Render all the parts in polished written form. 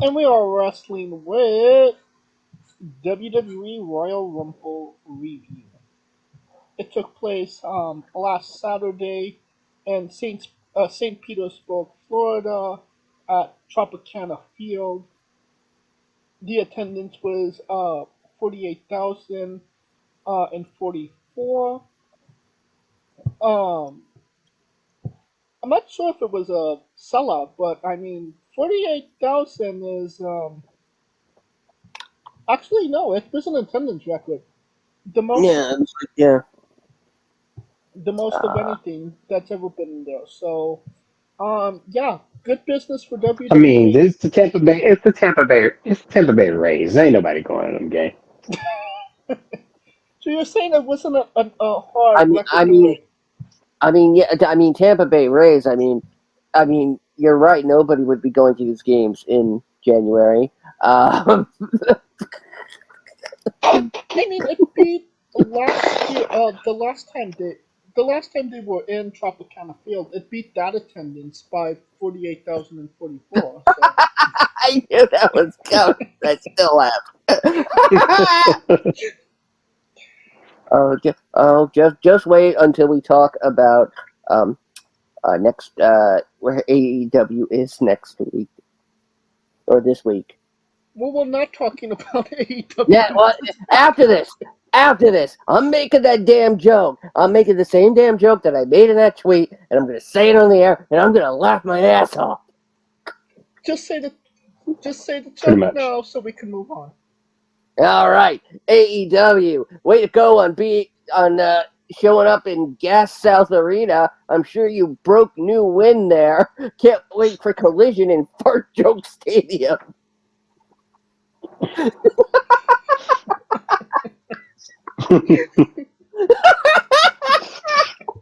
And we are wrestling with WWE Royal Rumble review. It took place last Saturday in St. Petersburg, Florida, at Tropicana Field. The attendance was 48,044. Um, I'm not sure if it was a sellout, but I mean, 48,000 is actually no, it was an attendance record. The most Yeah, yeah. the most of anything that's ever been there. So, yeah, good business for I mean, WWE. this is the Tampa Bay. It's the Tampa Bay. It's the Tampa Bay Rays. Ain't nobody going to them game. So you're saying it wasn't a I hard mean, record I to mean, break? yeah. I mean, Tampa Bay Rays. I mean, you're right. Nobody would be going to these games in January. Um, I mean, it beat last year. The last time they were in Tropicana Field, it beat that attendance by 48,044. So I knew that was coming. I still laugh. Just wait until we talk about um next where AEW is next week or this week. well, we're not talking about Yeah, AEW. well, after this, I'm making that damn joke. I'm making the same damn joke that I made in that tweet, and I'm gonna say it on the air, and I'm gonna laugh my ass off. Just say the just say the Pretty joke much. now so we can move on. All right, AEW, way to go on showing up in Gas South Arena. I'm sure you broke new wind there. Can't wait for Collision in Fart Joke Stadium.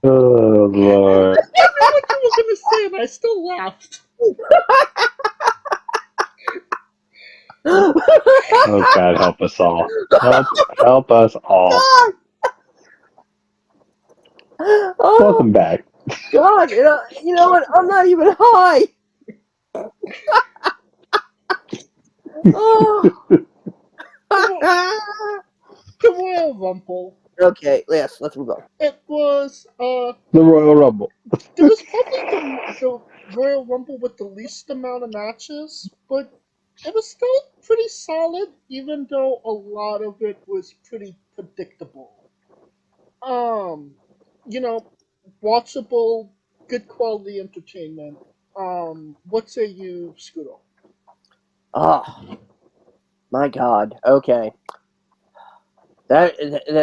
Oh Lord. I knew what you were gonna say, and I still laughed. Oh God, help us all. Help us all. Oh Welcome back. God! You know what? I'm not even high. Oh. The Royal Rumble. Okay, yes, let's move on. It was The Royal Rumble. it was probably the Royal Rumble with the least amount of matches, but it was still pretty solid, even though a lot of it was pretty predictable. Um, you know, watchable, good quality entertainment. What say you, Scooter? Oh my God. Okay, that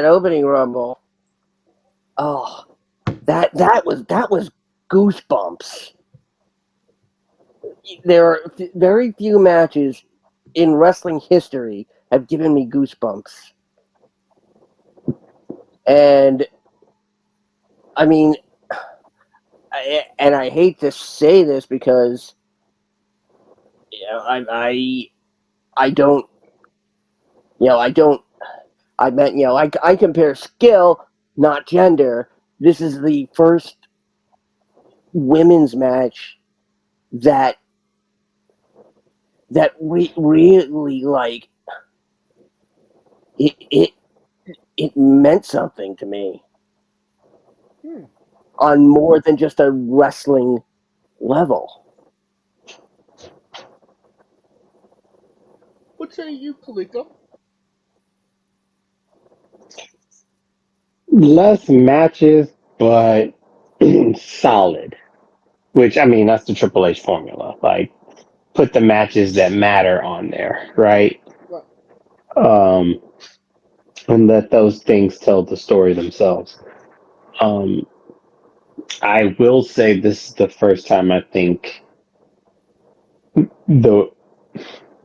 opening rumble. Oh, that was goosebumps. There are very few matches in wrestling history have given me goosebumps, and I mean, I hate to say this because I don't I don't I meant I compare skill, not gender. This is the first women's match that we really like. It it meant something to me Hmm. on more than just a wrestling level. What say you, Kalika? Less matches, but solid. Which I mean, that's the Triple H formula. Like, put the matches that matter on there, right? Right. Um, and let those things tell the story themselves. Um, I will say this is the first time I think the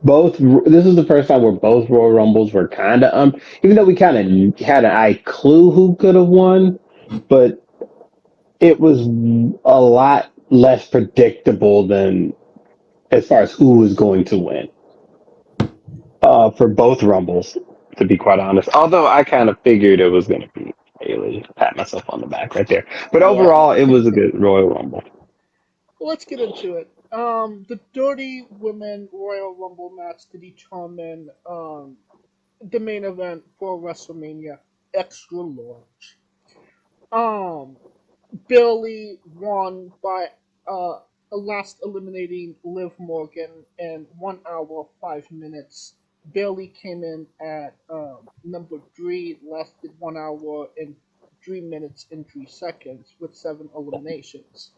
both this is the first time where both Royal Rumbles were kind of even though we kind of had an eye clue who could have won, but it was a lot less predictable than as far as who was going to win for both Rumbles, to be quite honest. Although I kind of figured it was going to be Haley. Pat myself on the back right there. But Yeah. overall, it was a good Royal Rumble. Let's get into it. The Dirty Women Royal Rumble match to determine the main event for WrestleMania extra large. Um, Bailey won by last eliminating Liv Morgan in 1 hour 5 minutes. Bailey came in at number three, lasted 1 hour and 3 minutes and 3 seconds with 7 eliminations.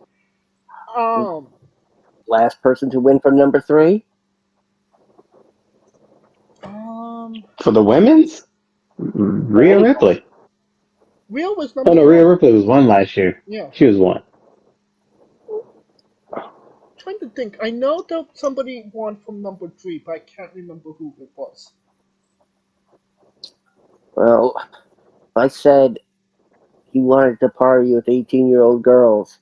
Um, Last person to win from number 3? um, For the women's? For Rhea anybody. Ripley. Rhea was Oh number no, Rhea one. Ripley was one last year. Yeah, She was one. trying to think. I know that somebody won from number three, but I can't remember who it was. Well, I said he wanted to party with 18-year-old girls.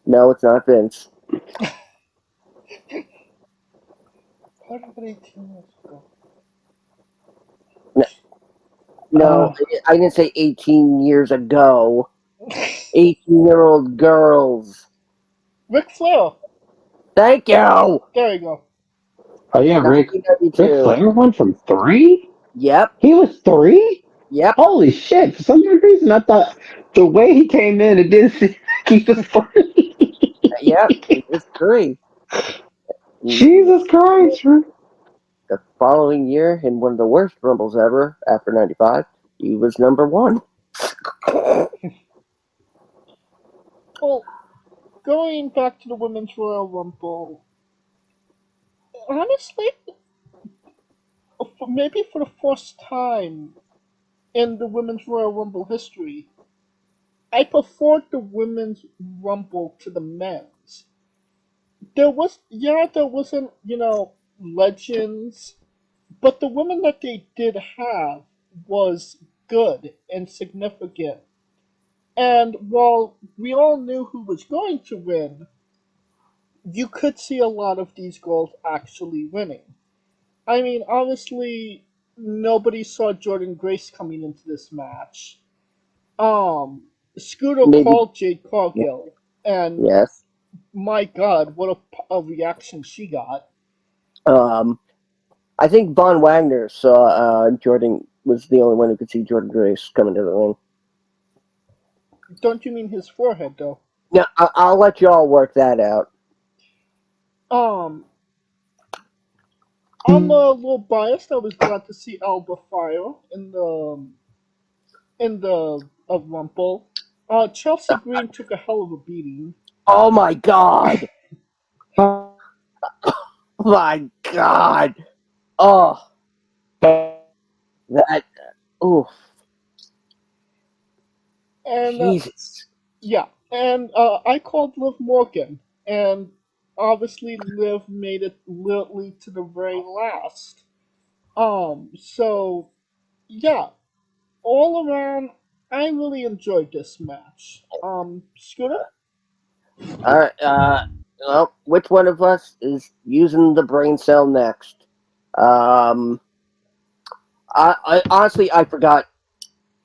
No, it's not Vince. Part of it 18 years ago. No, I didn't say 18 years ago. 18-year-old girls. Ric Flair. Thank you. There you go. Oh yeah, Rick 1992. Flair won from 3? Yep. He was 3? Yep. Holy shit. For some reason I thought the way he came in, it didn't seem like he was 3. Yep. He was 3. Jesus Christ. The following year, in one of the worst Rumbles ever, after 95, he was number 1. Well, going back to the Women's Royal Rumble, honestly, maybe for the first time in the Women's Royal Rumble history, I preferred the Women's Rumble to the men's. There wasn't, legends, but the women that they did have was good and significant. And while we all knew who was going to win, you could see a lot of these girls actually winning. I mean, obviously, nobody saw Jordan Grace coming into this match. Scooter Maybe. called Jade Cargill, and Yes. my God, what a reaction she got. I think Von Wagner saw Jordan was the only one who could see Jordan Grace coming to the ring. Don't you mean his forehead, though? Now, I'll let y'all work that out. Um, I'm a little biased. I was glad to see Alba Fire in the Rumble. Chelsea Green took a hell of a beating. Oh my God! My God! Oh, that. Oh, And Jesus! yeah, and I called Liv Morgan, and obviously Liv made it literally to the very last. So yeah, all around, I really enjoyed this match. Scooter, All right. Well, which one of us is using the brain cell next? Um, I honestly I forgot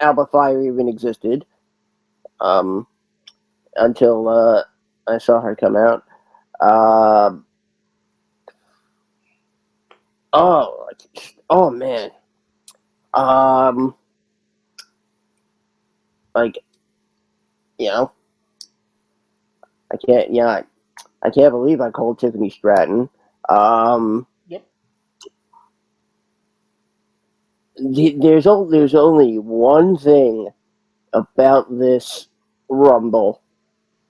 Alba Fire even existed. Um, until I saw her come out. Um, oh, oh man. Um, like you know, I can't. Yeah, I can't believe I called Tiffany Stratton. Um, yep. there's only one thing about this Rumble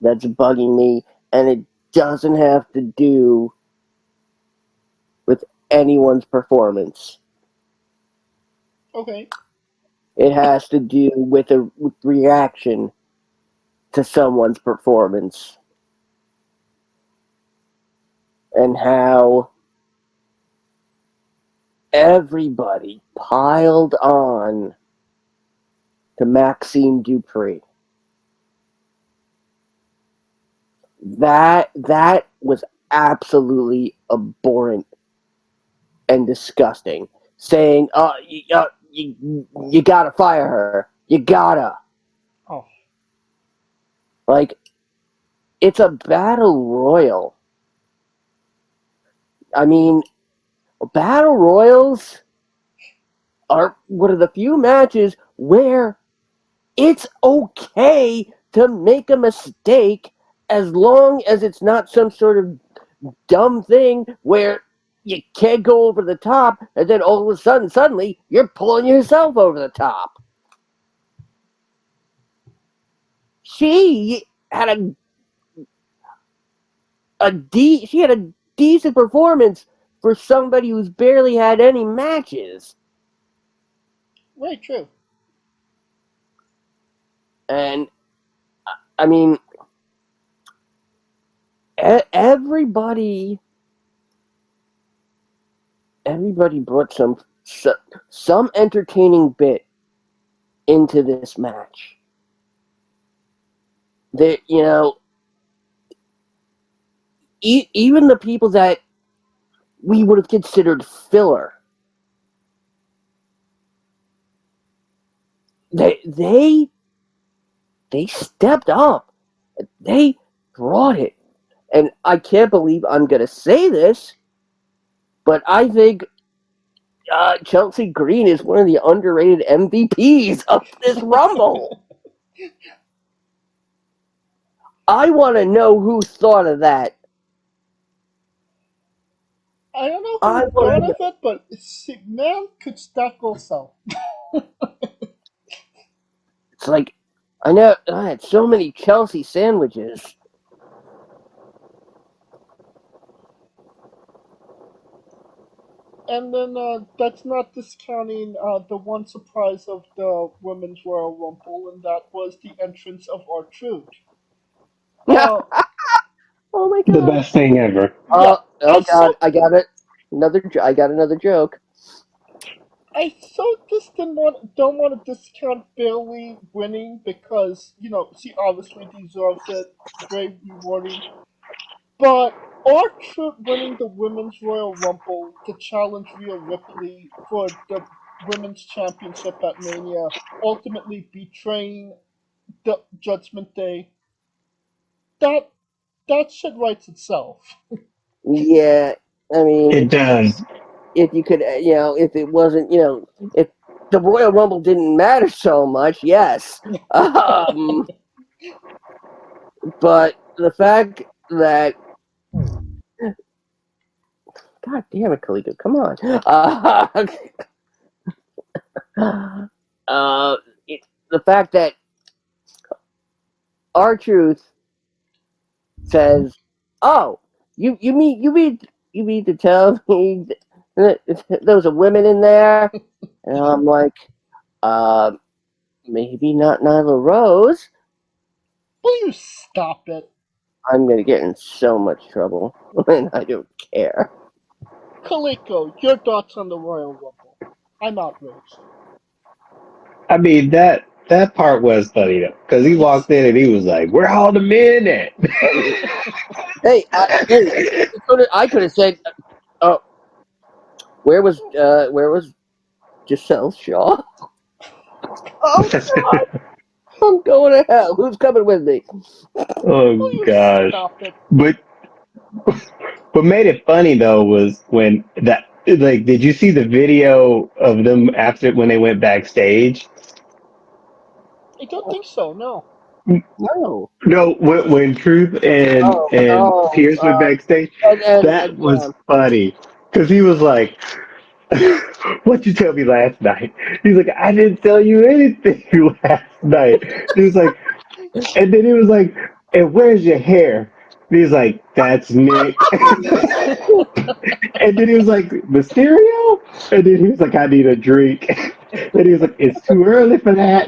that's bugging me, and it doesn't have to do with anyone's performance. Okay. It has to do with a reaction to someone's performance and how everybody piled on to Maxime Dupree. That was absolutely abhorrent and disgusting. Saying, "Oh, you gotta fire her. You gotta." Oh, Like, it's a battle royal. I mean, battle royals are one of the few matches where it's okay to make a mistake as long as it's not some sort of dumb thing where you can't go over the top and then all of a sudden, suddenly, you're pulling yourself over the top. She had she had a decent performance for somebody who's barely had any matches. Very true. And I mean, everybody brought some entertaining bit into this match. They, even the people that we would have considered filler, they stepped up. They brought it. And I can't believe I'm going to say this, but I think Chelsea Green is one of the underrated MVPs of this Rumble. I want to know who thought of that. I don't know who thought of it, but man could stack also. It's like, I know I had so many Chelsea sandwiches. And then that's not discounting the one surprise of the Women's Royal Rumble, and that was the entrance of R-Truth. Oh my god! The best thing ever. Oh god! I got it. I got another joke. I just don't want to discount Bailey winning because she obviously deserves it. Very rewarding, but R-Truth winning the Women's Royal Rumble to challenge Rhea Ripley for the Women's Championship at Mania, ultimately betraying the Judgment Day. That shit writes itself. Yeah, I mean, it does. If you could, if it wasn't, if the Royal Rumble didn't matter so much, yes. But the fact that, God damn it, Kaliko, come on. The fact that R-Truth says, "Oh, you mean to tell me that there was a women in there?" And I'm like, maybe not Nyla Rose. Will you stop it? I'm gonna get in so much trouble, and I don't care. Kaliko, your thoughts on the Royal Rumble? I'm outraged. I mean that part was funny though, because he walked in and he was like, "Where all the men at?" Hey, I could have said, "Oh, where was Giselle Shaw?" Oh God, I'm going to hell. Who's coming with me? Oh gosh! Stop it. But what made it funny though was when that, like, did you see the video of them after when they went backstage? I don't think so. No. No. No, when Truth and Pierce went backstage, that was funny because he was like, "What you tell me last night?" He's like, "I didn't tell you anything last night." He was like, and then he was like, "And where's your hair?" And he's like, "That's Nick." And then he was like, "Mysterio?" And then he was like, "I need a drink." And he was like, "It's too early for that."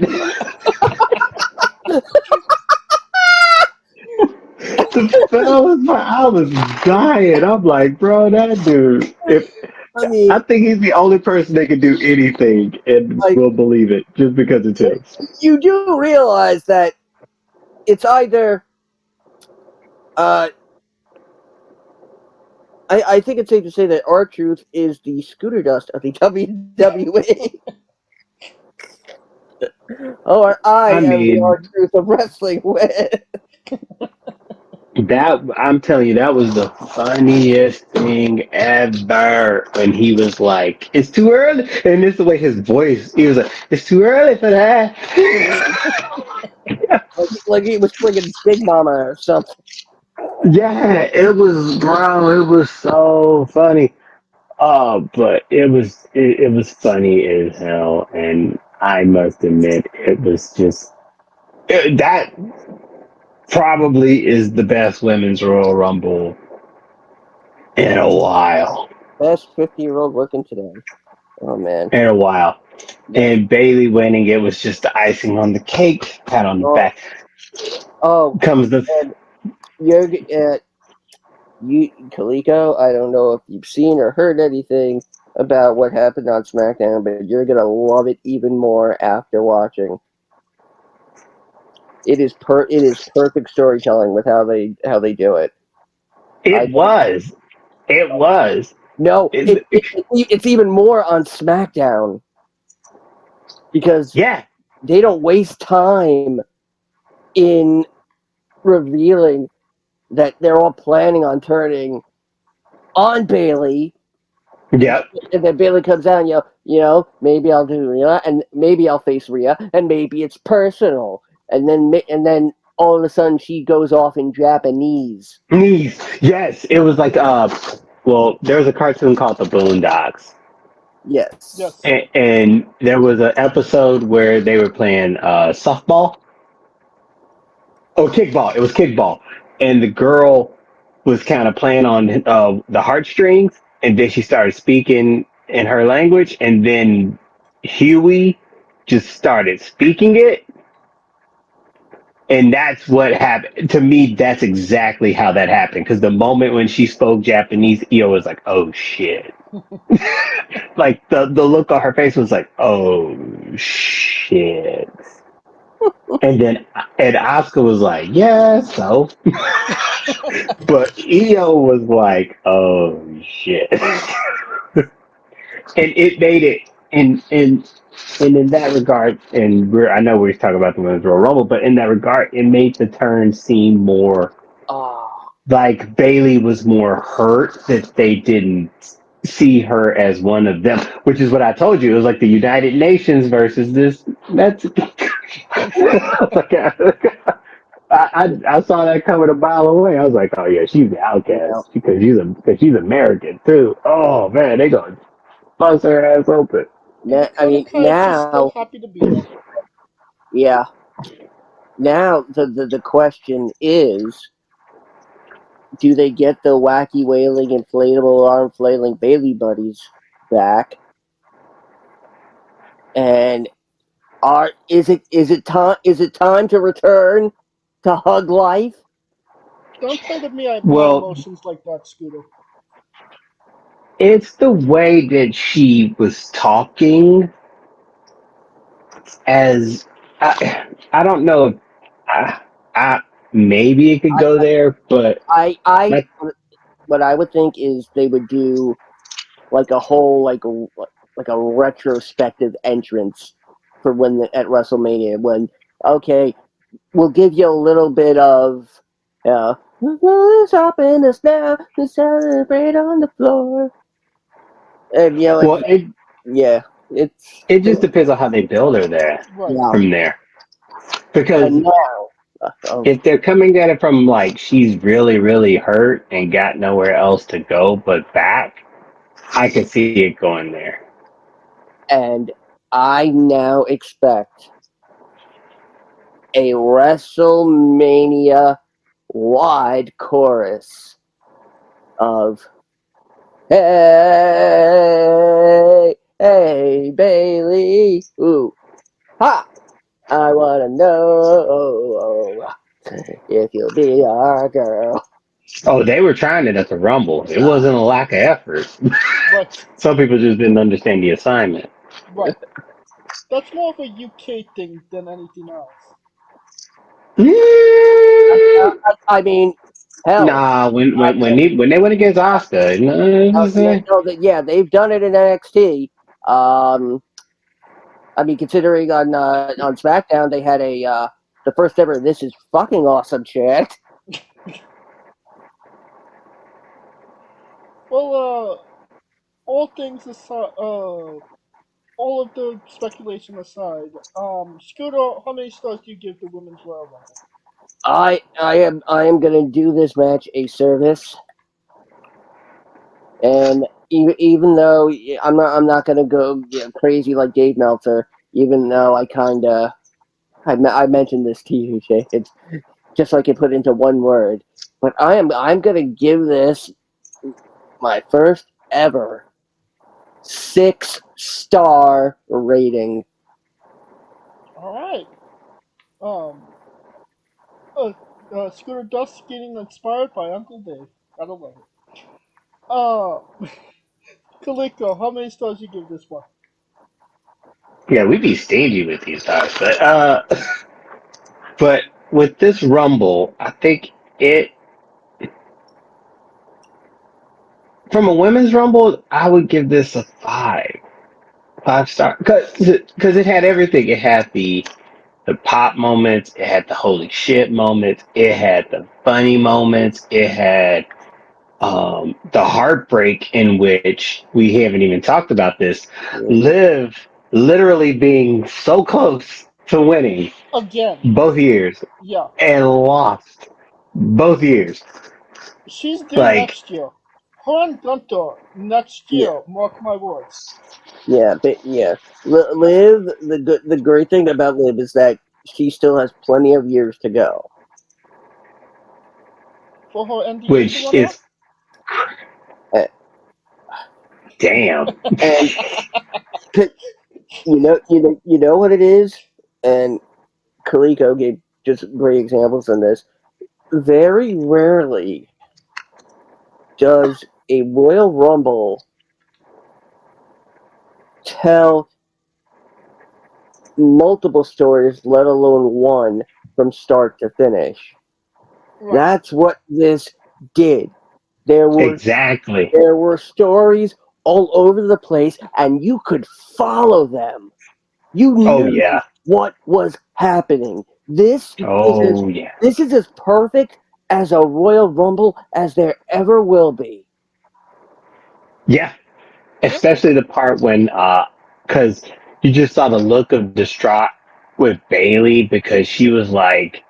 The fellas, I was dying. I'm like, bro, that dude. I think he's the only person that can do anything and will believe it just because it's him. You do realize that it's either. I think it's safe to say that R-Truth is the Scooter Dust of the WWE. Or I am the R-Truth of wrestling with. That I'm telling you, that was the funniest thing ever. When he was like, "It's too early," and this is the way his voice. He was like, "It's too early for that." Like he was friggin' Big Mama or something. Yeah, it was, bro. It was so funny. But it was funny as hell, and I must admit, it was just that probably is the best women's Royal Rumble in a while. Best 50-year-old working today. Oh man. In a while. Yes. And Bailey winning it was just the icing on the cake. Pat on the Oh. back. Oh. Comes the And you're you Kaliko. I don't know if you've seen or heard anything about what happened on SmackDown, but you're gonna love it even more after watching. It is perfect storytelling with how they do it. I it was. It was. No, It, it's even more on SmackDown because yeah. they don't waste time in revealing that they're all planning on turning on Bailey, Yep. and then Bailey comes out and maybe I'll do Rhea, and maybe I'll face Rhea, and maybe it's personal, and then all of a sudden she goes off in Japanese. Yes. It was like well, there was a cartoon called The Boondocks. Yes. Yes. And there was an episode where they were playing softball. Oh, kickball. It was kickball. And the girl was kind of playing on the heartstrings, and then she started speaking in her language, and then Huey just started speaking it, and that's what happened to me. That's exactly how that happened. Because the moment when she spoke Japanese, Io was like, "Oh shit!" Like the look on her face was like, "Oh shit!" And then and Oscar was like, "Yeah, so." But Io was like, "Oh shit." And it made it and in that regard, and I know we're talking about the women's Royal Rumble, but in that regard, it made the turn seem more Oh, like Bailey was more hurt that they didn't see her as one of them, which is what I told you. It was like the United Nations versus this. That's I saw that coming a mile away. I was like, oh yeah, she's the now, outcast because she's American too. Oh man, they gonna bust her ass open. And I Dakota mean, Kai, she's still now, happy to be there. yeah, now the question is, do they get the wacky wailing, inflatable arm flailing Bailey buddies back? And is it time to return to Hug Life? Don't tell me I have no Well, emotions like that, Scooter. it's the way that she was talking as I don't know if I maybe it could I go there, but I like what I would think is they would do like a whole like a retrospective entrance for at WrestleMania when okay we'll give you a little bit of who's stopping us now to celebrate on the floor and well yeah it's it just depends on how they build her there Right. yeah from there because and now if they're coming at it from like she's really hurt and got nowhere else to go but back, I could see it going there. and I now expect a WrestleMania wide chorus of "Hey, hey, Bailey, ooh, ha! I wanna know if you'll be our girl." Oh, they were trying it at the Rumble. It wasn't a lack of effort. Right. Some people just didn't understand the assignment. Right. That's more of a UK thing than anything else. Mm, I mean, hell, nah, uh, when they went against Oscar, yeah, they've done it in NXT. Um, I mean, considering on SmackDown they had the first ever "This is fucking awesome" chant. Well, all things aside, all of the speculation aside, Scooter, how many stars do you give the Women's Royal Rumble? I am gonna do this match a service, and even though I'm not gonna go crazy like Dave Meltzer, even though I mentioned this to you, Jay. It's just like it put into one word, but I'm gonna give this my first ever 6-star rating. All right. Um, Scooter Dust getting inspired by Uncle Dave. Gotta love it. Uh, Kaliko, how many stars do you give this one? Yeah, we'd be stingy with these stars, but with this Rumble, I think it from a women's Rumble, I would give this a 5 star because it had everything. It had the pop moments, it had the holy shit moments, it had the funny moments, it had the heartbreak in which we haven't even talked about this. Liv literally being so close to winning Again, both years yeah. and lost both years. She's due Like, next year. Her and Gunter next Yeah, year, mark my words. yeah, but yeah. Liv, the great thing about Liv is that she still has plenty of years to go. For her NDA to which run out? is And, damn. and you know what it is, and Kaliko gave just great examples in this. Very rarely does a Royal Rumble tell multiple stories, let alone one, from start to finish. Right. That's what this did. There were Exactly. there were stories all over the place, and you could follow them. You Oh knew yeah. what was happening. Is as Oh yeah. this is as perfect as a Royal Rumble as there ever will be. Yeah. Yep. Especially the part when because you just saw the look of distraught with Bailey because she was like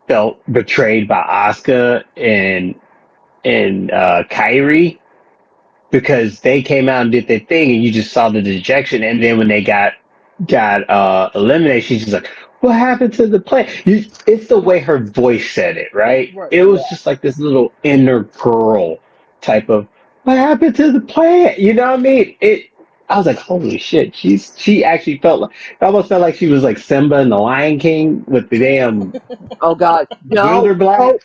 felt betrayed by Asuka and Kyrie because they came out and did their thing and you just saw the dejection and then when they got eliminated she's just like what happened to the play it's the way her voice said it, right? Right. It was just like this little inner girl type of what happened to the play, you know what I mean? I was like holy shit, she actually felt like it almost felt like she was like Simba and the Lion King with the damn Oh God, no! wilderblack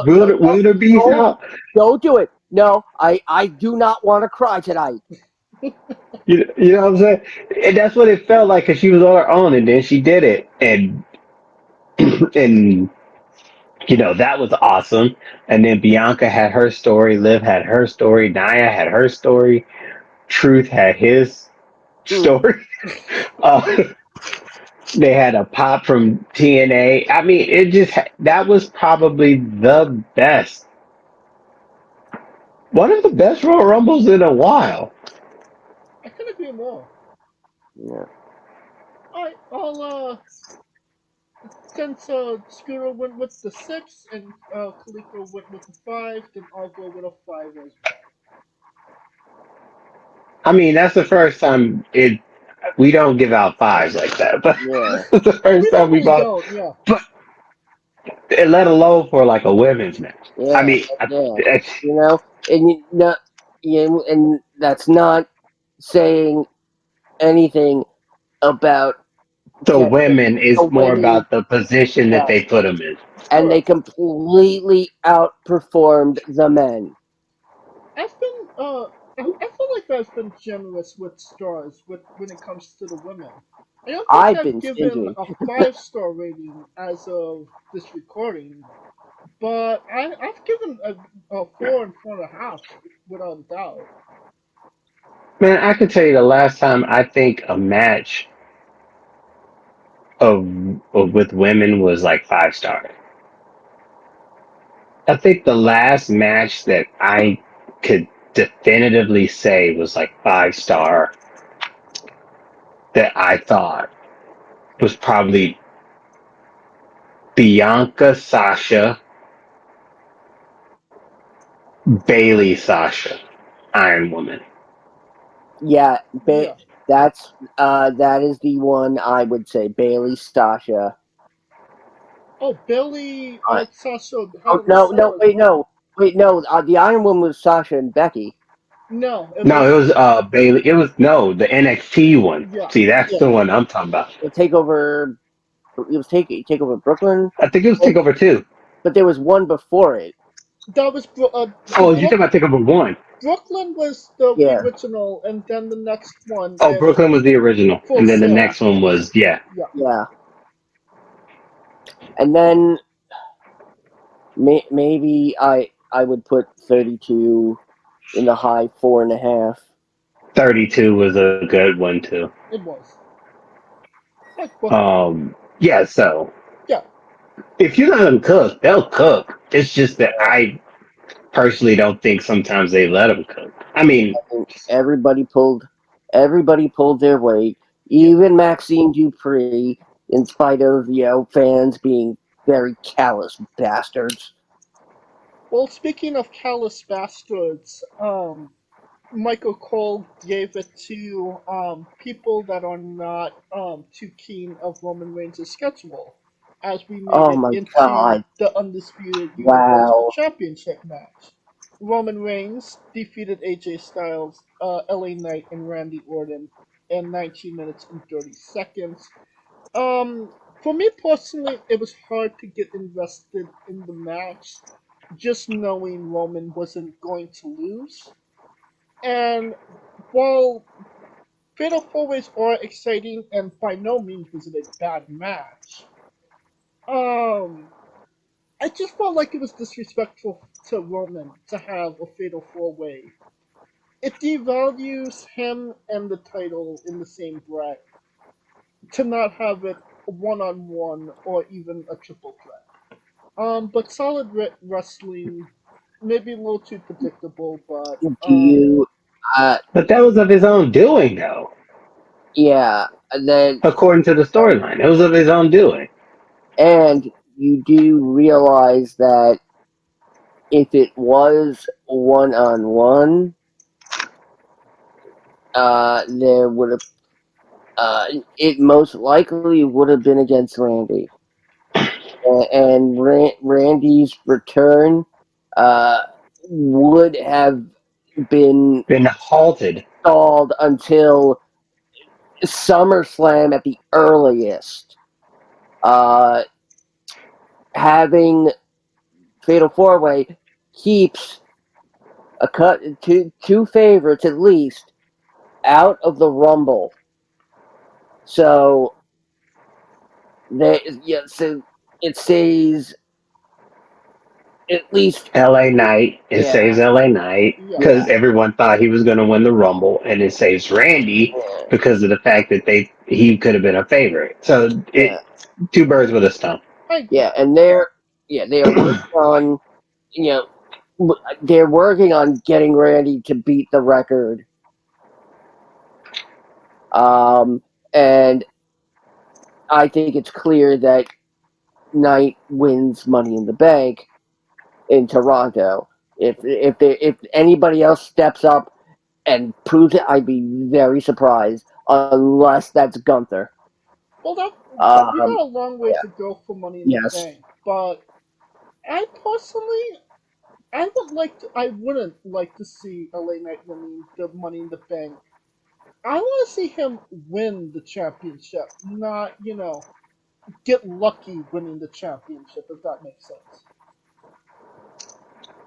wildebeest Don't, out. don't do it. No, I do not want to cry tonight. You know what I'm saying? And that's what it felt like because she was on her own, and then she did it, and and that was awesome. And then Bianca had her story, Liv had her story, Nia had her story, Truth had his Mm. story. Uh, they had a pop from TNA. I mean, that was probably the best, one of the best Royal Rumbles in a while. I couldn't agree more. Yeah. Alright, since Scooter went with the 6 and Kaliko went with the 5, then I'll go with a 5 as well. I mean, that's the first time we don't give out fives like that, but Yeah, it's the We first time we normally both, don't, yeah. but let alone for like a women's match. I yeah, mean, yeah. And and that's not saying anything about the the, women the is more women. about the position that Yes, they put them in. and they Correct. completely outperformed the men. I've been I feel like I've been generous with stars when it comes to the women. I don't think I've I've been given stingy. a 5-star rating as of this recording, but I've given a 4 and 4.5 without a doubt. Man, I can tell you the last time I think a match of, with women was like 5 stars. I think the last match that I could definitively say was like 5-star that I thought was probably Bianca Sasha, Bailey Sasha, Iron Woman. Yeah, Yeah. that is the one I would say. Bailey Sasha. Oh, Bailey Uh, Sasha had oh a no, result no, as wait, well. no, wait, no. The Iron Woman was Sasha and Becky. No, it No, was it was Bailey. It was no the NXT one. yeah. See, that's Yeah, the one I'm talking about. the takeover. It was take over Brooklyn, I think it was but, Takeover 2. but there was one before it. That was the Oh, you talking about Takeover 1? Brooklyn was the Yeah, original, and then the next one Oh, is Brooklyn was the original, Full and then the Sail. next one was Yeah. yeah, and then maybe I would put 32 in the high 4.5. 32 was a good one too. It was. But Yeah. So yeah. if you let them cook, they'll cook. It's just that I personally don't think sometimes they let them cook. I mean, Everybody pulled their weight. Yeah. Even Maxine Dupree, in spite of fans being very callous bastards. Well, speaking of callous bastards, Michael Cole gave it to people that are not too keen of Roman Reigns' schedule, as we made Oh it my into god! the Undisputed Universal Wow. Championship match. Roman Reigns defeated AJ Styles, LA Knight, and Randy Orton in 19 minutes and 30 seconds. For me personally, it was hard to get invested in the match, just knowing Roman wasn't going to lose. And while Fatal 4-Ways are exciting and by no means was it a bad match, um, I just felt like it was disrespectful to Roman to have a Fatal 4-Way. It devalues him and the title in the same breath to not have it one on one or even a triple threat. But solid wrestling, maybe a little too predictable, but Do you? Uh, but that was of his own doing, though. yeah. Then According to the storyline, it was of his own doing. and you do realize that if it was one on one, there would have. It most likely would have been against Randy. And Randy's return would have been Been halted. stalled until SummerSlam at the earliest. Uh, Having Fatal 4-Way keeps two favorites at least out of the Rumble. So so it saves at least LA Knight. It yeah. saves LA Knight yeah. because everyone thought he was going to win the Rumble, and it saves Randy because of the fact that he could have been a favorite. So Yeah. two birds with a stone. I agree. Yeah, and they are working on you they're working on getting Randy to beat the record. And I think it's clear that Knight wins Money in the Bank in Toronto. If anybody else steps up and proves it, I'd be very surprised. Unless that's Gunther. Well, we Um, got a long way yeah, to go for Money in the yes, Bank, but I personally, I wouldn't like to see LA Knight winning the Money in the Bank. I want to see him win the championship, not get lucky winning the championship. If that makes sense.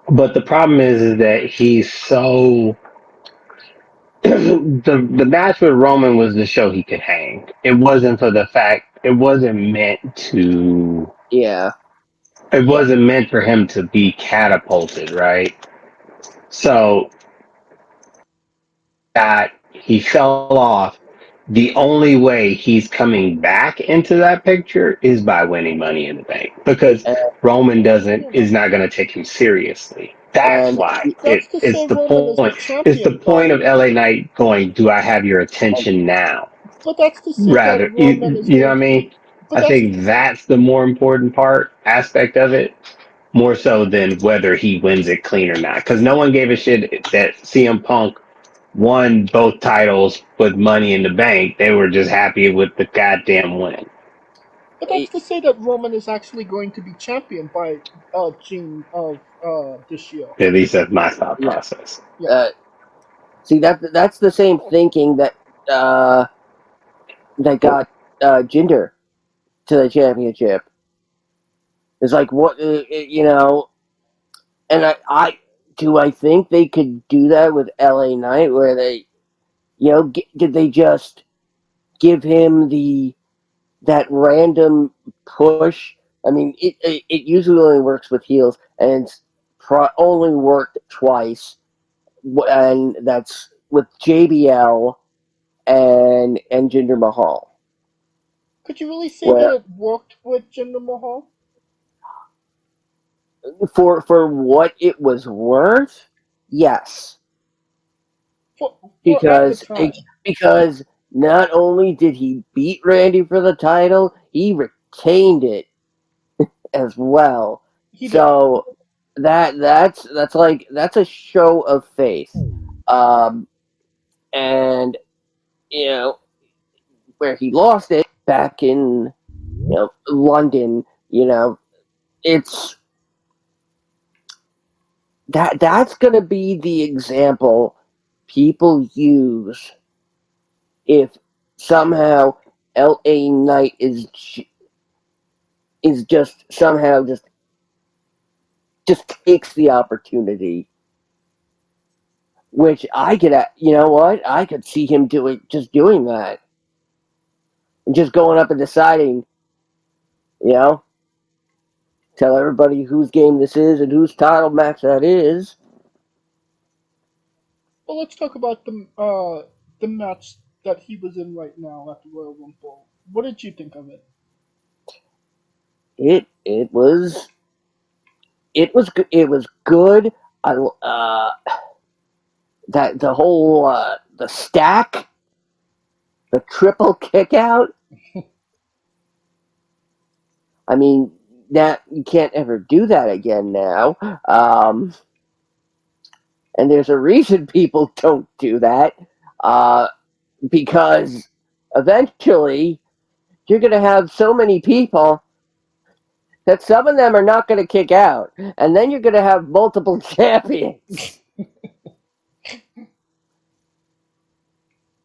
But the problem is that he's so. The match with Roman was to show he could hang. It wasn't for the fact. It wasn't meant to. yeah, It wasn't meant for him to be catapulted, right? So that he fell off. The only way he's coming back into that picture is by winning Money in the Bank because and, Roman doesn't Fair enough. is not going to take him seriously. That's and why That's to it's say the Roman point. is the It's the champion point of by, LA Knight going. Do I have your attention now? but that's to say that Rather, Roman is you know what going I to mean? be, but I that's to, think that's the more important aspect of it, more so than whether he wins it clean or not. Because no one gave a shit that CM Punk won both titles with Money in the Bank. They were just happy with the goddamn win. but that's to say that Roman is actually going to be champion by June of this year. At least that's my thought yeah. process. Yeah. Uh, see that's the same thinking uh, that got Jinder to the championship. It's like what you know, and I think they could do that with LA Knight, where they did they just give him that random push? I mean, it usually only works with heels, and it's only worked twice, and that's with JBL and Jinder Mahal. Could you really say that Where it worked with Jinder Mahal? for what it was worth, yes, For at the because time, because not only did he beat Randy for the title, he retained it as well. he did. So that's a show of faith, um, and you know where he lost it back in London. It's that's going to be the example people use if somehow L.A. Knight is just somehow just takes the opportunity, which I could, I could see him doing that, and just going up and deciding, you know, tell everybody whose game this is and whose title match that is. Well, let's talk about the match that he was in right now at the Royal Rumble. What did you think of it? It was it was good. I that the whole the stack, the triple kick out. I mean, that you can't ever do that again now. And there's a reason people don't do that, uh, because eventually you're going to have so many people that some of them are not going to kick out, and then you're going to have multiple champions.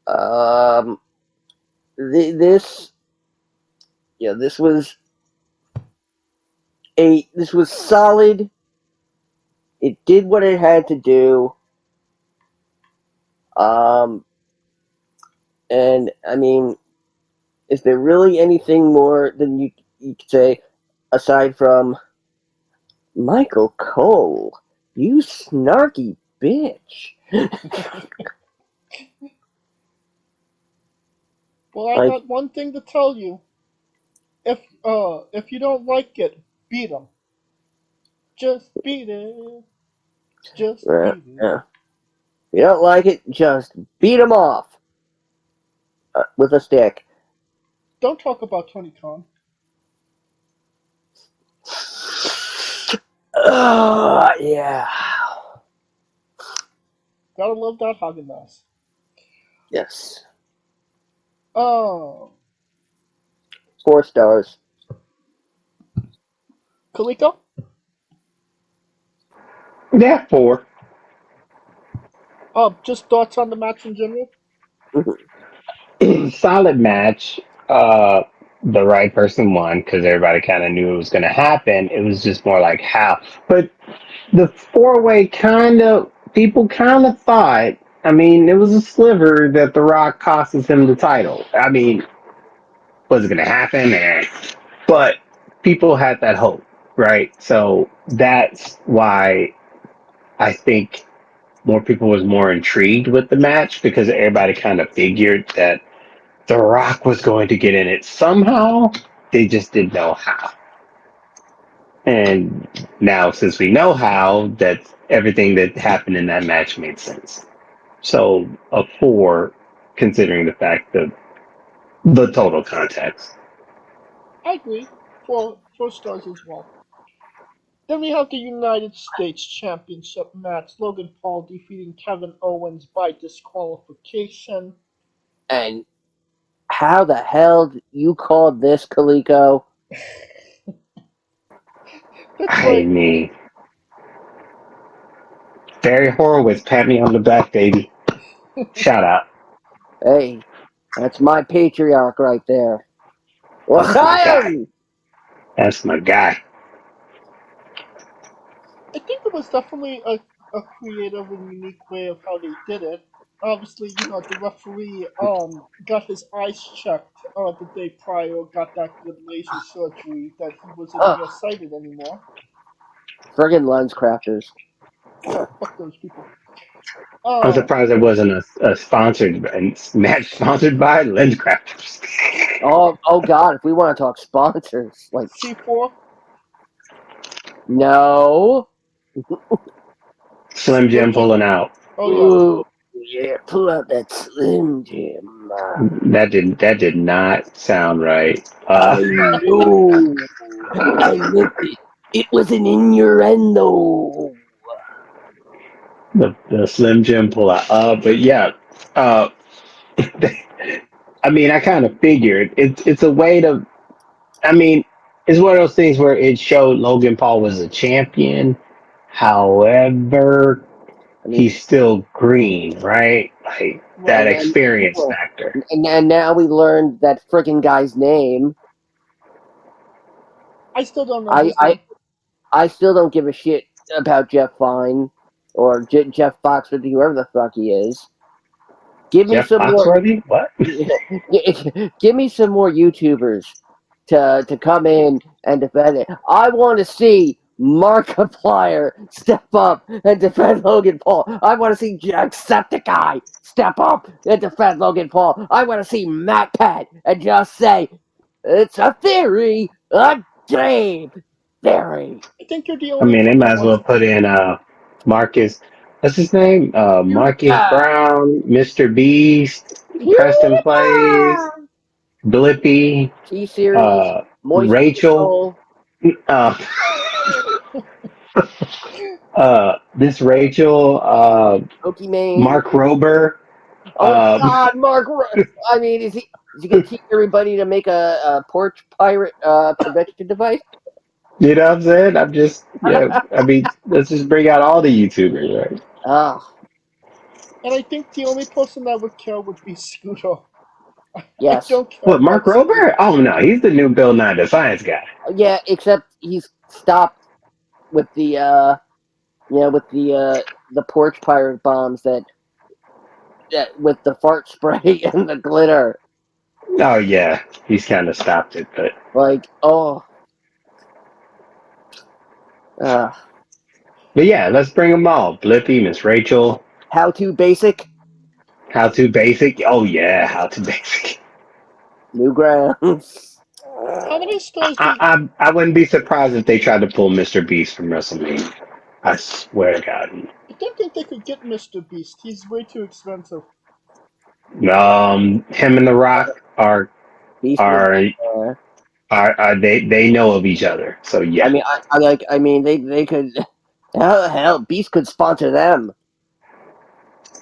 Um, this, this was this was solid. It did what it had to do. Um, and I mean, is there really anything more than you could say aside from Michael Cole? You snarky bitch. Well, I Like, got one thing to tell you. If you don't like it, beat him. Just beat it. Just beat it. yeah. If you don't like it, just beat him off with a stick. Don't talk about Tony Khan. Yeah. Gotta love that Haagen-Dazs. Yes. Um, 4 stars. Kaliko? Yeah, four. Just thoughts on the match in general? Solid match. The right person won because everybody kind of knew it was going to happen. It was just more like how. But the four-way people kind of thought, I mean, it was a sliver that The Rock costs him the title. I mean, was it going to happen? But people had that hope, right? So that's why I think more people was more intrigued with the match because everybody kind of figured that The Rock was going to get in it somehow. They just didn't know how. And now, since we know how, that everything that happened in that match made sense. So a 4, considering the fact of the total context. I agree. Four stars as well. Then we have the United States Championship match. Logan Paul defeating Kevin Owens by disqualification. And how the hell you called this, Kaliko? That's I right. mean, Barry Horowitz, pat me on the back, baby. Shout out. Hey, that's my patriarch right there. That's my guy. L'chaim! That's my guy. I think it was definitely a creative and unique way of how they did it. Obviously, the referee got his eyes checked the day prior, got that good laser surgery that he wasn't Ugh, nearsighted anymore. friggin' lens crafters. Fuck those people. I'm Um, surprised it wasn't a sponsored match sponsored by Lenscrafters. Oh God, if we want to talk sponsors, like, C4. no. Slim Slim Jim Jim. pulling out. Oh yeah. Ooh, yeah, pull out that Slim Jim. That did not sound right. I know. I meant it. It was an innuendo. the Slim Jim pull out. But yeah. Uh, I mean, I kind of figured it's a way to. I mean, it's one of those things where it showed Logan Paul was a champion. However, I mean, he's still green, right? Like that Right. experience factor. and now we learned that freaking guy's name. I still don't know I, his I, name. I still don't give a shit about Jeff Fine or Jeff Foxworthy, whoever the fuck he is. Give me Jeff some more. Foxworthy? What? Give me some more YouTubers to come in and defend it. I want to see Markiplier step up and defend Logan Paul. I want to see Jacksepticeye step up and defend Logan Paul. I want to see MacPat and just say, it's a theory, a game theory. I think you're the I only mean, they one might that as well wants put in Marcus. What's his name? Marcus Yeah, Brown, Mr. Beast, Preston Plays, PewDiePie. Blippy, T-Series, Moist Rachel. Control, Uh, this Rachel, Pokimane. Mark Rober. Oh Um, God, I mean, is he gonna teach everybody to make a porch pirate prevention device? you know what I'm saying? I'm just, yeah. I mean, let's just bring out all the YouTubers, right? Oh And I think the only person that would care would be Scooter. I yes, don't care What, Mark about Scooter. Rober? Oh no, he's the new Bill Nye the Science Guy. yeah. Except he's stopped with the porch pirate bombs that with the fart spray and the glitter. Oh yeah, he's kind of stopped it, but Like uh, yeah, let's bring them all. Blippy, Miss Rachel, how to basic How to Basic. Oh yeah, How to Basic. Newgrounds. How many I, stars do you, I I wouldn't be surprised if they tried to pull Mr. Beast from WrestleMania. I swear to God. I don't think they could get Mr. Beast. He's way too expensive. Him and The Rock Beast was are uh, they know of each other, so I yeah, mean, I mean, they could. Hell, Beast could sponsor them.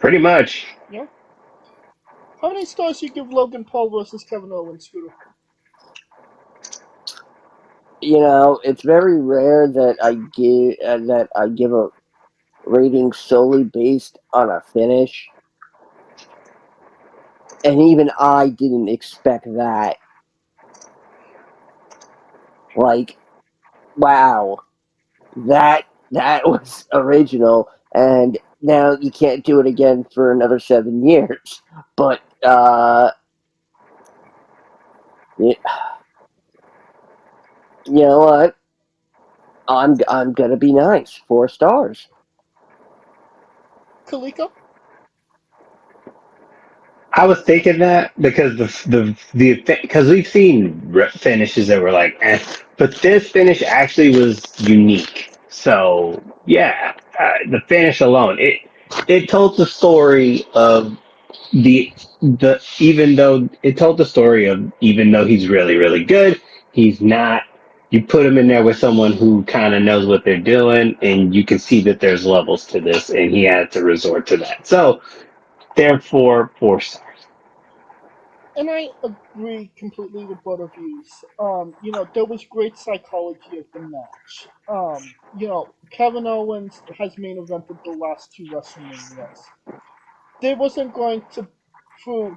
pretty much. Yeah. How many stars do you give Logan Paul versus Kevin Owens, Scooter? It's very rare that I give a rating solely based on a finish, and even I didn't expect that. Like, wow, that was original, and now you can't do it again for another 7 years. But you, you know what? I'm gonna be nice. 4 stars. Kalika? I was thinking that because the because we've seen finishes that were like, eh, but this finish actually was unique. So yeah, the finish alone, it told the story of the even though it told the story of even though he's really good, he's not. You put him in there with someone who kind of knows what they're doing, and you can see that there's levels to this, and he had to resort to that. So therefore, 4 stars. And I agree completely with both of yous. There was great psychology of the match. Kevin Owens has main evented the last two WrestleManias. They wasn't going to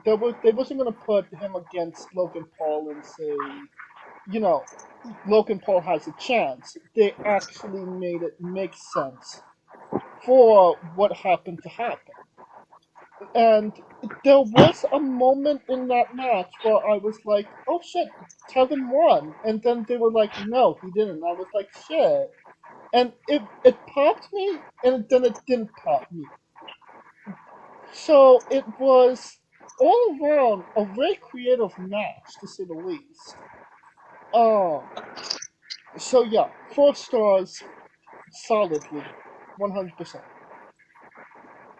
they wasn't going to put him against Logan Paul and say, you know, Logan Paul has a chance. They actually made it make sense for what happened to happen. And there was a moment in that match where I was like, oh shit, Kevin won. And then they were like, no, he didn't. I was like, shit. And it popped me, and then it didn't pop me. So it was all around a very creative match, to say the least. Um, so yeah, 4 stars solidly, 100%.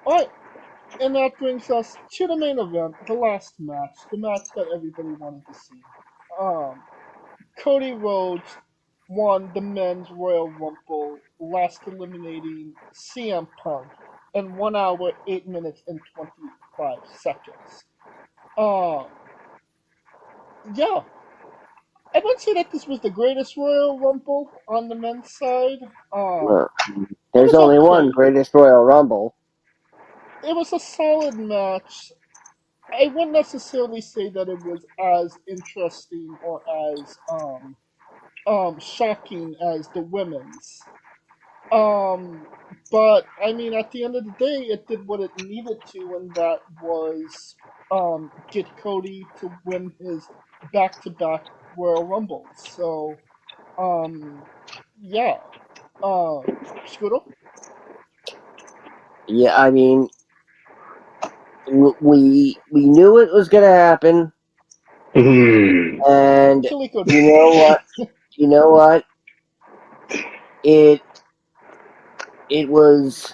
All right, and that brings us to the main event, the last match, the match that everybody wanted to see. Um, Cody Rhodes won the men's Royal Rumble, last eliminating CM Punk in 1 hour, 8 minutes, and 25 seconds. Um, yeah, I would say that this was the greatest Royal Rumble on the men's side. Well, It there's was only one okay. greatest Royal Rumble. It was a solid match. I wouldn't necessarily say that it was as interesting or as shocking as the women's. Um, but I mean, at the end of the day, it did what it needed to, and that was get Cody to win his back-to-back Royal Rumbles. So, um, yeah. Scooter? Yeah, I mean, we knew it was gonna happen, Mm. and Kiliko you didn't. know what? You know what? It it was,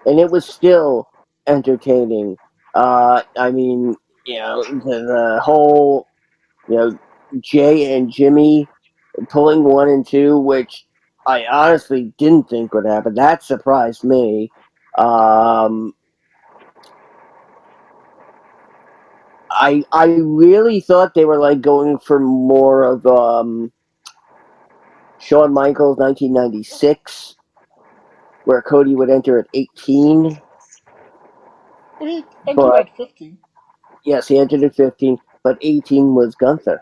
and it was still entertaining. I mean, the whole, you know, Jay and Jimmy pulling 1 and 2, which I honestly didn't think would happen. That surprised me. Um, I really thought they were like going for more of Shawn Michaels 1996, where Cody would enter at 18. Well, he entered But at 15. yes, he entered at 15, but 18 was Gunther.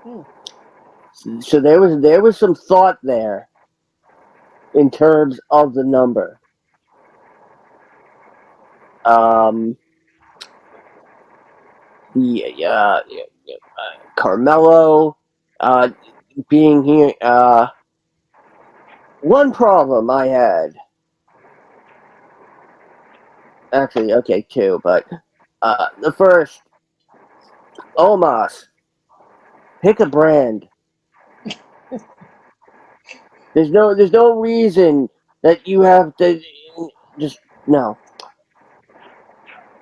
Hmm. So there was some thought there in terms of the number. Um, the Carmelo being here. One problem I had, actually, okay, two, but the first, Omos, pick a brand. There's no reason that you have to just no.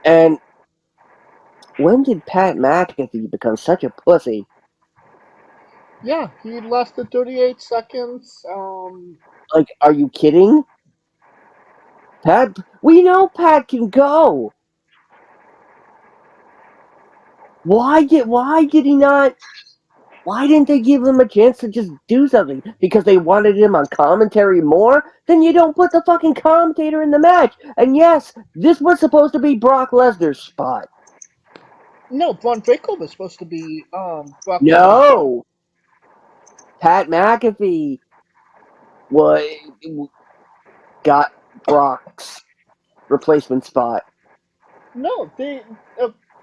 And when did Pat McAfee become such a pussy? Yeah, he lasted 38 seconds. Like, are you kidding? Pat, we know Pat can go. Why did he not? Why didn't they give him a chance to just do something? Because they wanted him on commentary more? Then you don't put the fucking commentator in the match. And yes, this was supposed to be Brock Lesnar's spot. No, Braun Breaker was supposed to be Brock Lesnar's spot. No, Pat McAfee was got Brock's replacement spot. No,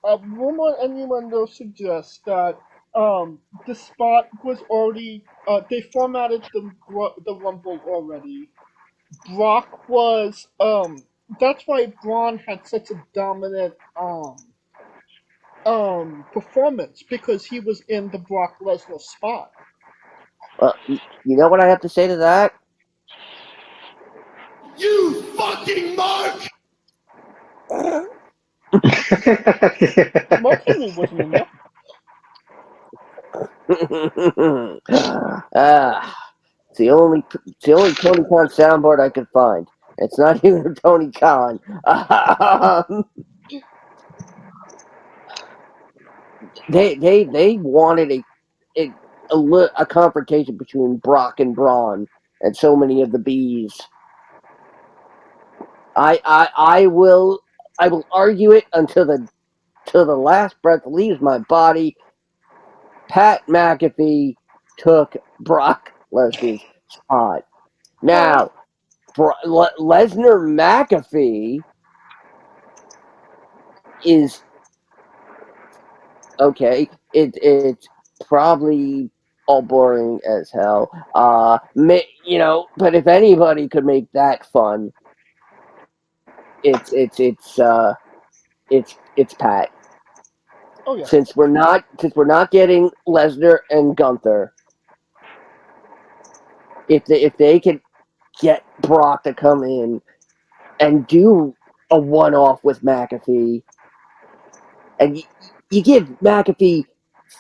a rumor innuendo suggests that the spot was already they formatted the Rumble already. Brock was that's why Braun had such a dominant performance, because he was in the Brock Lesnar spot. You know what I have to say to that? You fucking mark! Mark Henry wasn't in there. It's the only Tony Khan soundboard I could find. It's not even Tony Khan. They wanted a confrontation between Brock and Braun and so many of the bees. I will argue it until the last breath leaves my body. Pat McAfee took Brock Lesnar's spot. Now, Lesnar McAfee is okay. It's probably all boring as hell. But if anybody could make that fun, it's Pat. Oh yeah. Since we're not getting Lesnar and Gunther, if they could get Brock to come in and do a one-off with McAfee, and you give McAfee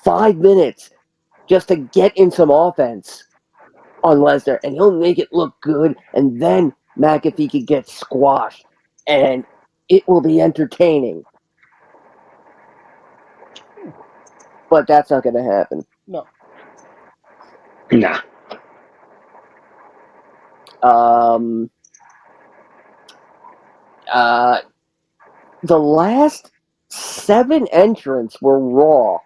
5 minutes just to get in some offense on Lesnar, and he'll make it look good, and then McAfee could get squashed, and it will be entertaining. But that's not going to happen. No. Nah. The last 7 entrants were Raw.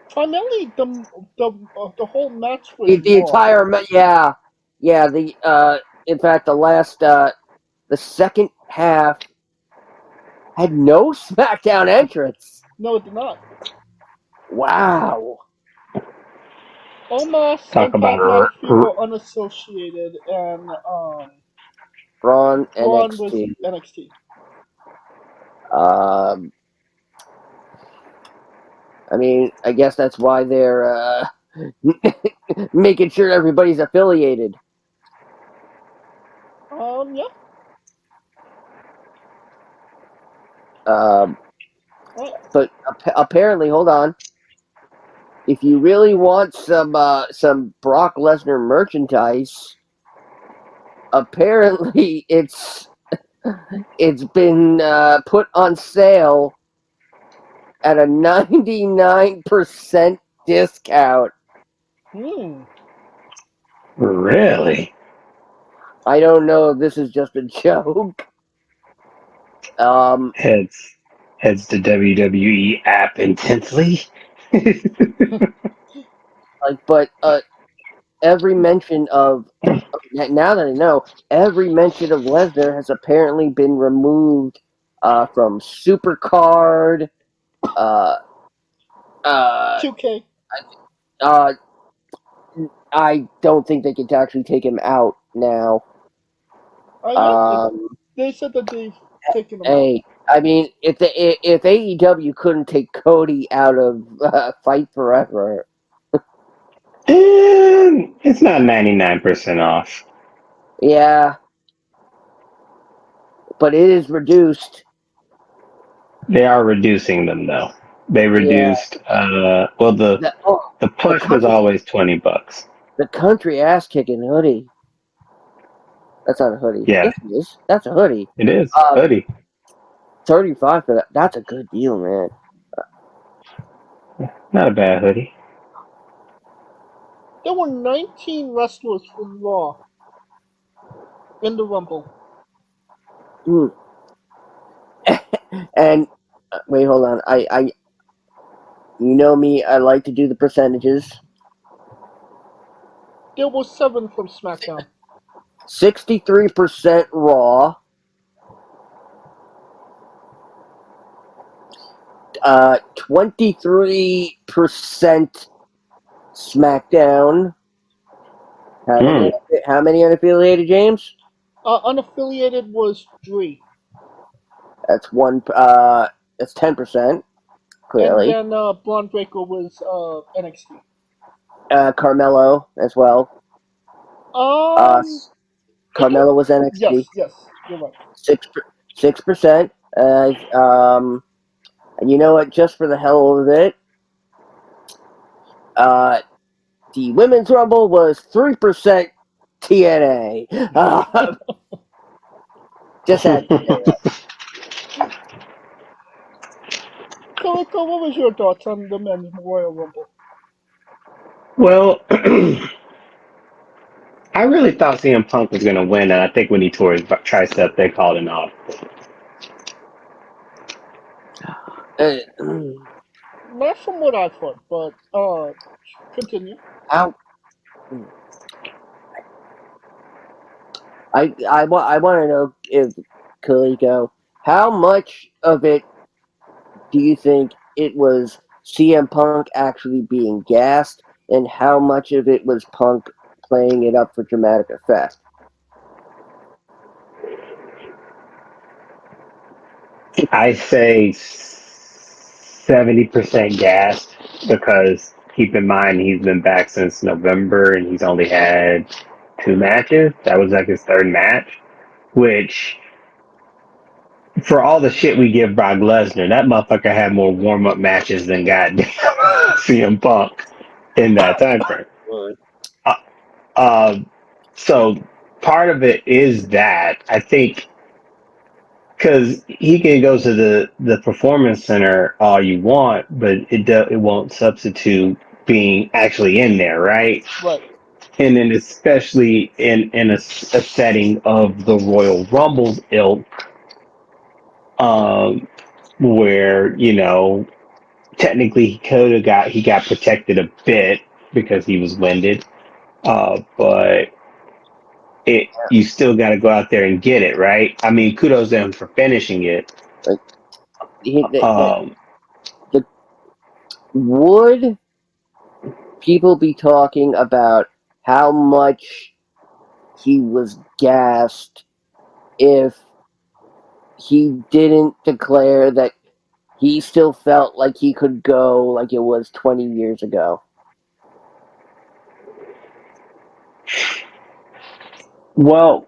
Primarily, the whole match was The Raw. entire in fact, the second half had no SmackDown entrants. No, it did not. Wow. Omos Talk and Pat about McAfee were unassociated, and Braun Braun was NXT. NXT. I mean, I guess that's why they're making sure everybody's affiliated. Yeah. But apparently, hold on. If you really want some Brock Lesnar merchandise, apparently it's been put on sale at a 99% discount. Really? I don't know if this is just a joke. Heads the WWE app intensely. But every mention of now that I know, every mention of Lesnar has apparently been removed from Supercard. 2K. I don't think they could actually take him out now. They said that they've taken him Hey, I mean, if AEW couldn't take Cody out of Fight Forever, It's not 99% off. yeah, but it is reduced. They are reducing them though. They reduced. The push was always $20. The country ass kicking hoodie. That's not a hoodie. Yeah. Yes, it is. That's a hoodie. It is hoodie. 35 for that. That's a good deal, man. Not a bad hoodie. There were 19 wrestlers from Raw in the Rumble. And wait, hold on. I you know me, I like to do the percentages. There were 7 from SmackDown. 63% Raw. 23% SmackDown. How many unaffiliated, James? Unaffiliated was Dree. That's one. That's 10%. And Clearly, then Braun Breaker was NXT. Carmelo as well. Um, I think Carmelo was NXT. yes, you're right. 6%. And you know what? Just for the hell of it, the women's rumble was 3% TNA. Just had to say that. So, Rico, what was your thoughts on the men's Royal Rumble? Well, I really thought CM Punk was going to win, and I think when he tore his tricep, they called him off. Uh, Not from what I've heard, but continue. how I want to know if Kaliko, how much of it do you think it was CM Punk actually being gassed, and how much of it was Punk playing it up for dramatic effect? I say 70% gassed because keep in mind he's been back since November and he's only had 2 matches. That was like his third match, which for all the shit we give Brock Lesnar, that motherfucker had more warm up matches than goddamn CM Punk in that time frame. Uh, uh, so part of it is that I think because he can go to the performance center all you want, but it won't substitute being actually in there, right? Right. And then especially in a setting of the Royal Rumble's ilk, um, where technically he got protected a bit because he was winded, but you still got to go out there and get it right. I mean, kudos to him for finishing it. Like, Um, would people be talking about how much he was gassed if he didn't declare that he still felt like he could go like it was 20 years ago? well,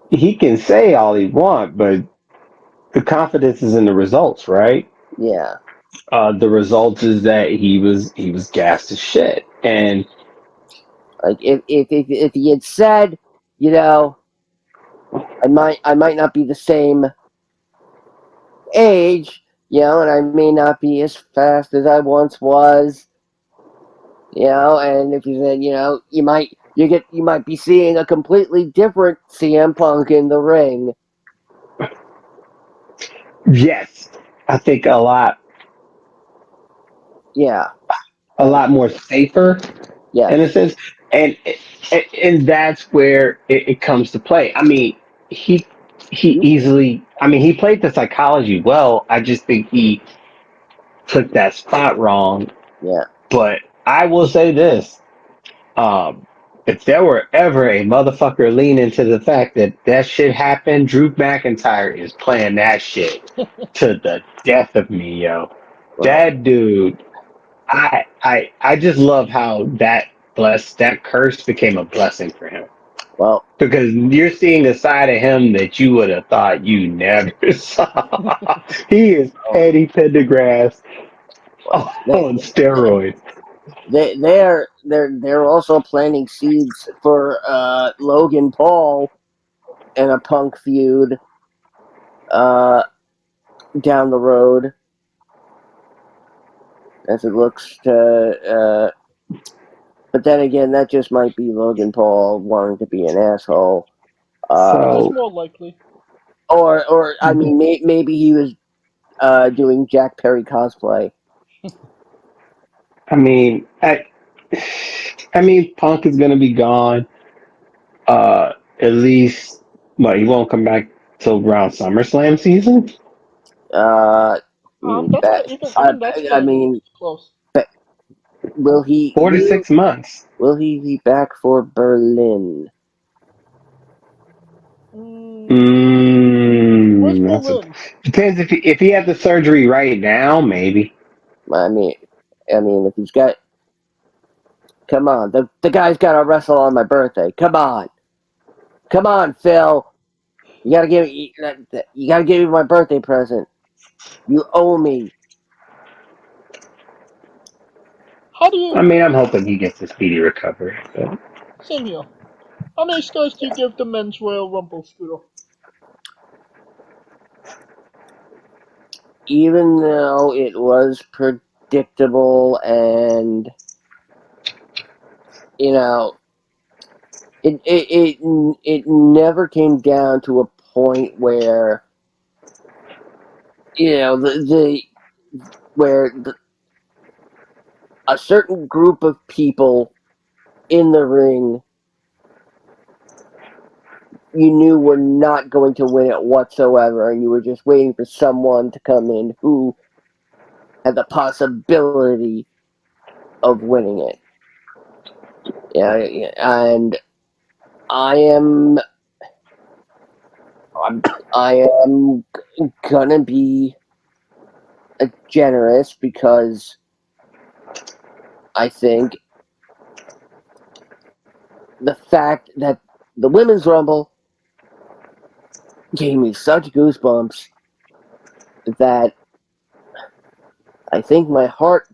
he can say all he want, but the confidence is in the results, right? Yeah. The results is that he was gassed as shit, and Like if he had said, you know, I might not be the same age, and I may not be as fast as I once was, and if you said, you might be seeing a completely different CM Punk in the ring. yes, I think Yeah. a lot more safer in a Yes. sense, and and that's where it comes to play. I mean, he he easily. I mean, he played the psychology well. I just think he took that spot wrong. Yeah. But I will say this: if there were ever a motherfucker lean into the fact that that shit happened, Drew McIntyre is playing that shit to the death of me, yo. Well, That dude, I just love how that curse became a blessing for him. well, Because you're seeing a side of him that you would have thought you never saw. He is Eddie Pendergrass they, on steroids. they're also planting seeds for Logan Paul and a Punk feud uh, down the road, as it looks to. But then again, that just might be Logan Paul wanting to be an asshole. That's So, more likely. Or I mean, maybe he was doing Jack Perry cosplay. I mean, I mean, Punk is gonna be gone. At least, he won't come back till around SummerSlam season. Uh, That's that, even that's I gonna be mean, close. will he 4 to 6 months. will he be back for Berlin? Where's That's Berlin? depends if he had the surgery right now, maybe. I mean, if he's got, come on, the guy's got to wrestle on my birthday. Come on, Phil. You gotta give me my birthday present. You owe me. How do you? I mean, I'm hoping he gets a speedy recovery. But. Same here. How many stars do you give the men's Royal Rumble, Scooter? Even though it was predictable and it never came down to a point where a certain group of people in the ring you knew were not going to win it whatsoever, and you were just waiting for someone to come in who had the possibility of winning it. Yeah, and I am gonna be generous because I think the fact that the Women's Rumble gave me such goosebumps that I think my heart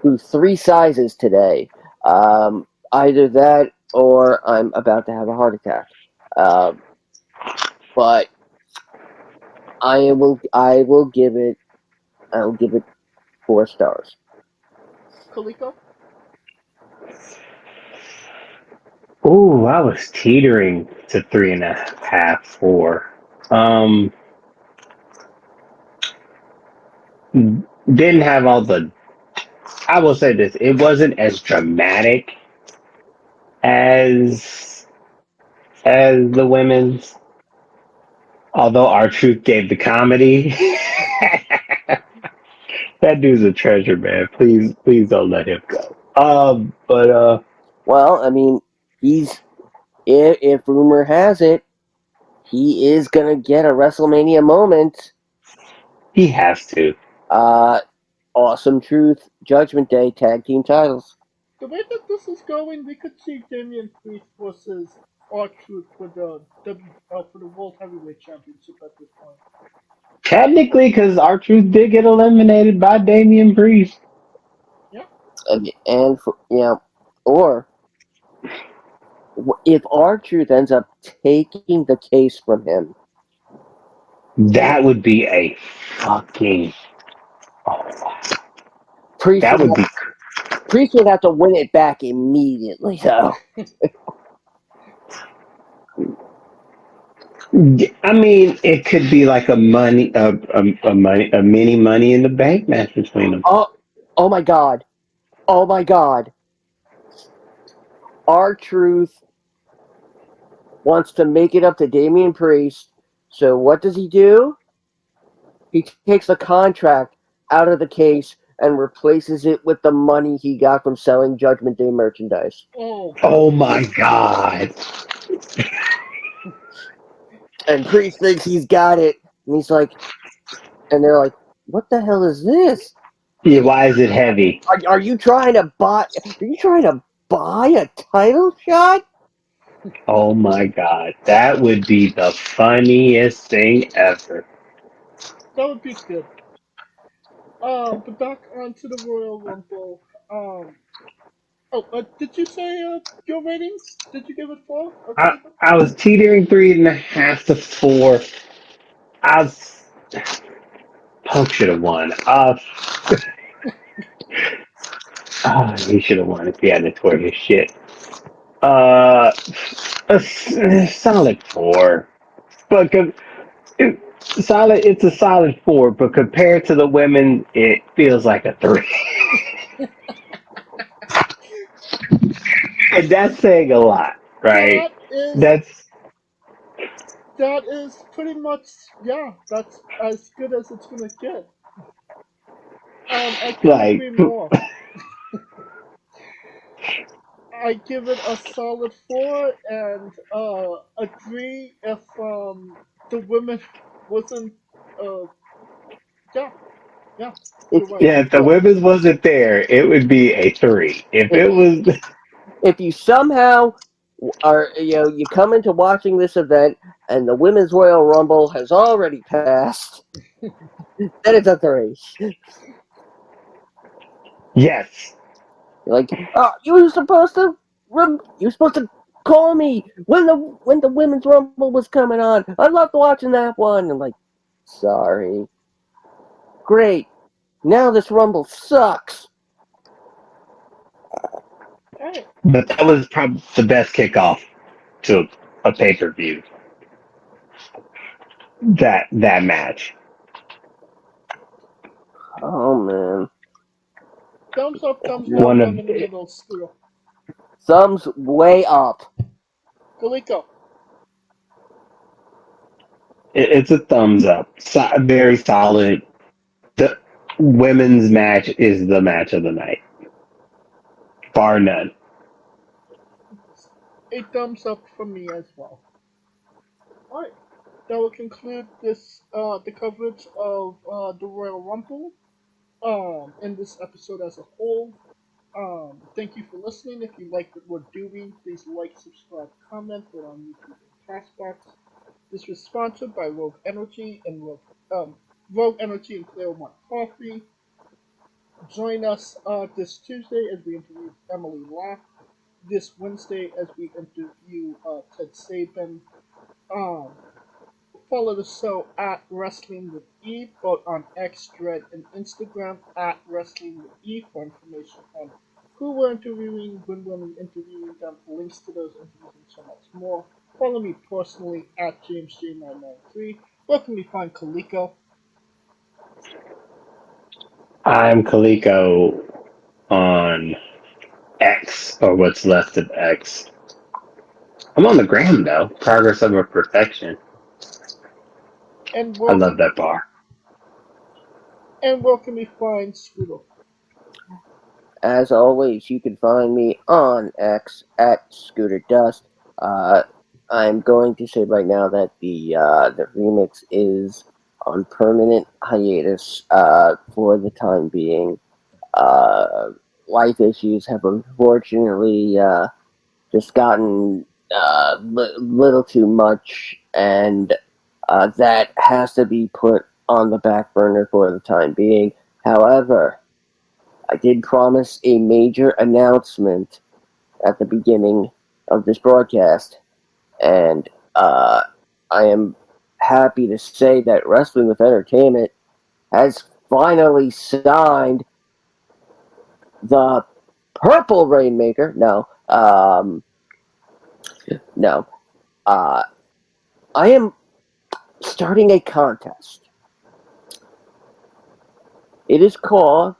grew 3 sizes today. Either that or I'm about to have a heart attack. But I will give it 4 stars. Kaliko? Ooh, I was teetering to 3.5, 4. Didn't have all the. I will say this: it wasn't as dramatic as the women's. Although R-Truth gave the comedy, that dude's a treasure, man. Please don't let him go. But Well, I mean, he's if rumor has it, he is gonna get a WrestleMania moment. he has to. Awesome Truth Judgment Day tag team titles. The way that this is going, we could see Damian Priest versus R-Truth for the World Heavyweight Championship at this point. Technically, because R-Truth did get eliminated by Damian Priest. Yeah. And or if R-Truth ends up taking the case from him, That would be a fucking. Oh, Priest that would would be. have to win it back immediately, though. I mean, it could be like a mini Money in the Bank match between them. Oh my God! Oh my God! R-Truth wants to make it up to Damian Priest. So what does he do? He takes the contract out of the case and replaces it with the money he got from selling Judgment Day merchandise. Oh. Oh my god! And Priest thinks he's got it, and he's like, and they're like, "What the hell is this? Yeah, why is it heavy? Are you trying to buy? Are you trying to buy a title shot?" Oh my god, that would be the funniest thing ever. That would be good. But back onto the Royal Rumble. Did you say your rating? Did you give it 4? I Kaliko? I was teetering 3.5 to 4. I was, Punk should have won. He should have won if he hadn't tore his shit. Uh, a solid 4, but it's a solid 4. But compared to the women, it feels like a 3, and that's saying a lot, right? That is That's that is pretty much, yeah. That's as good as it's gonna get. I couldn't like agree more. I give it a solid 4 and agree if the women wasn't yeah, yeah, If you're right. Yeah, if the So women's wasn't there, it would be a 3. If if it was, if you somehow are you come into watching this event and the women's Royal Rumble has already passed, then it's a 3. yes. You're like, oh, you were supposed to call me when the women's Rumble was coming on. I loved watching that one. I'm like, sorry. Great. Now this Rumble sucks. alright. But that was probably the best kickoff to a pay-per-view. That match. Oh man. Thumbs up, thumbs down, One of thumb in the middle, Scooter. Thumbs way up. Kaliko. it's a thumbs up. Very solid. The women's match is the match of the night, bar none. A thumbs up from me as well. Alright. That will conclude this the coverage of the Royal Rumble in this episode as a whole. Thank you for listening. If you like what we're doing, please like, subscribe, comment, vote on YouTube and Castbox. This was sponsored by Rogue Energy and Rogue Energy and Claremont Coffee. Join us this Tuesday as we interview Emily Lack. This Wednesday as we interview Ted Sabin. Um, Follow the show at Wrestling with E, both on X, Thread, and Instagram at Wrestling with E for information on who we're interviewing, when we're interviewing them, links to those interviews, and so much more. Follow me personally at JamesJ993. Where can we find Kaliko? I'm Kaliko on X, or what's left of X. I'm on the gram though. Progress over perfection. And I where love can, that bar. and where can we find Scooter? As always, you can find me on X at Scooter Dust. Uh, I'm going to say right now that the remix is on permanent hiatus for the time being. Uh, Life issues have unfortunately just gotten little too much, and that has to be put on the back burner for the time being. However, I did promise a major announcement at the beginning of this broadcast, and I am happy to say that Wrestling with Entertainment has finally signed the Purple Rainmaker. No. Uh, I am starting a contest. It is called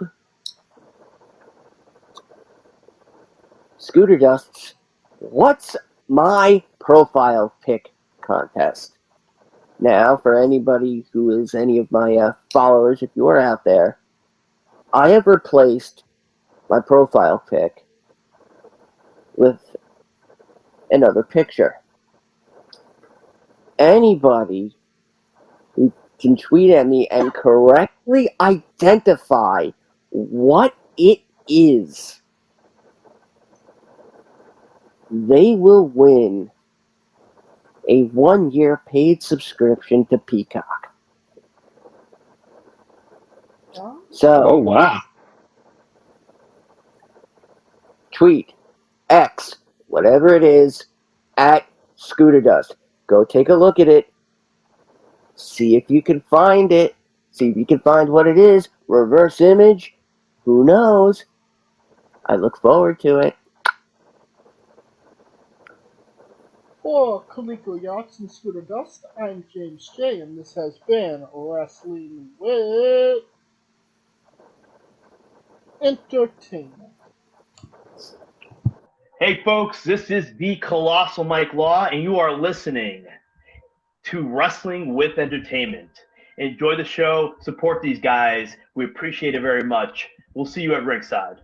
Scooter Dust's What's My Profile Pic Contest. Now, for anybody who is any of my followers, if you are out there, I have replaced my profile pic with another picture. Anybody who can tweet at me and correctly identify what it is, they will win a 1-year paid subscription to Peacock. Huh? Oh So, wow! tweet, X, whatever it is, at Scooter Dust. Go take a look at it. See if you can find it. See if you can find what it is. Reverse image. Who knows? I look forward to it. For Kaliko Yachts and Scooter Dust, I'm James J, and this has been Wrestling with Entertainment. Hey, folks, this is the Colossal Mike Law, and you are listening to Wrestling with Entertainment. Enjoy the show. Support these guys. We appreciate it very much. We'll see you at ringside.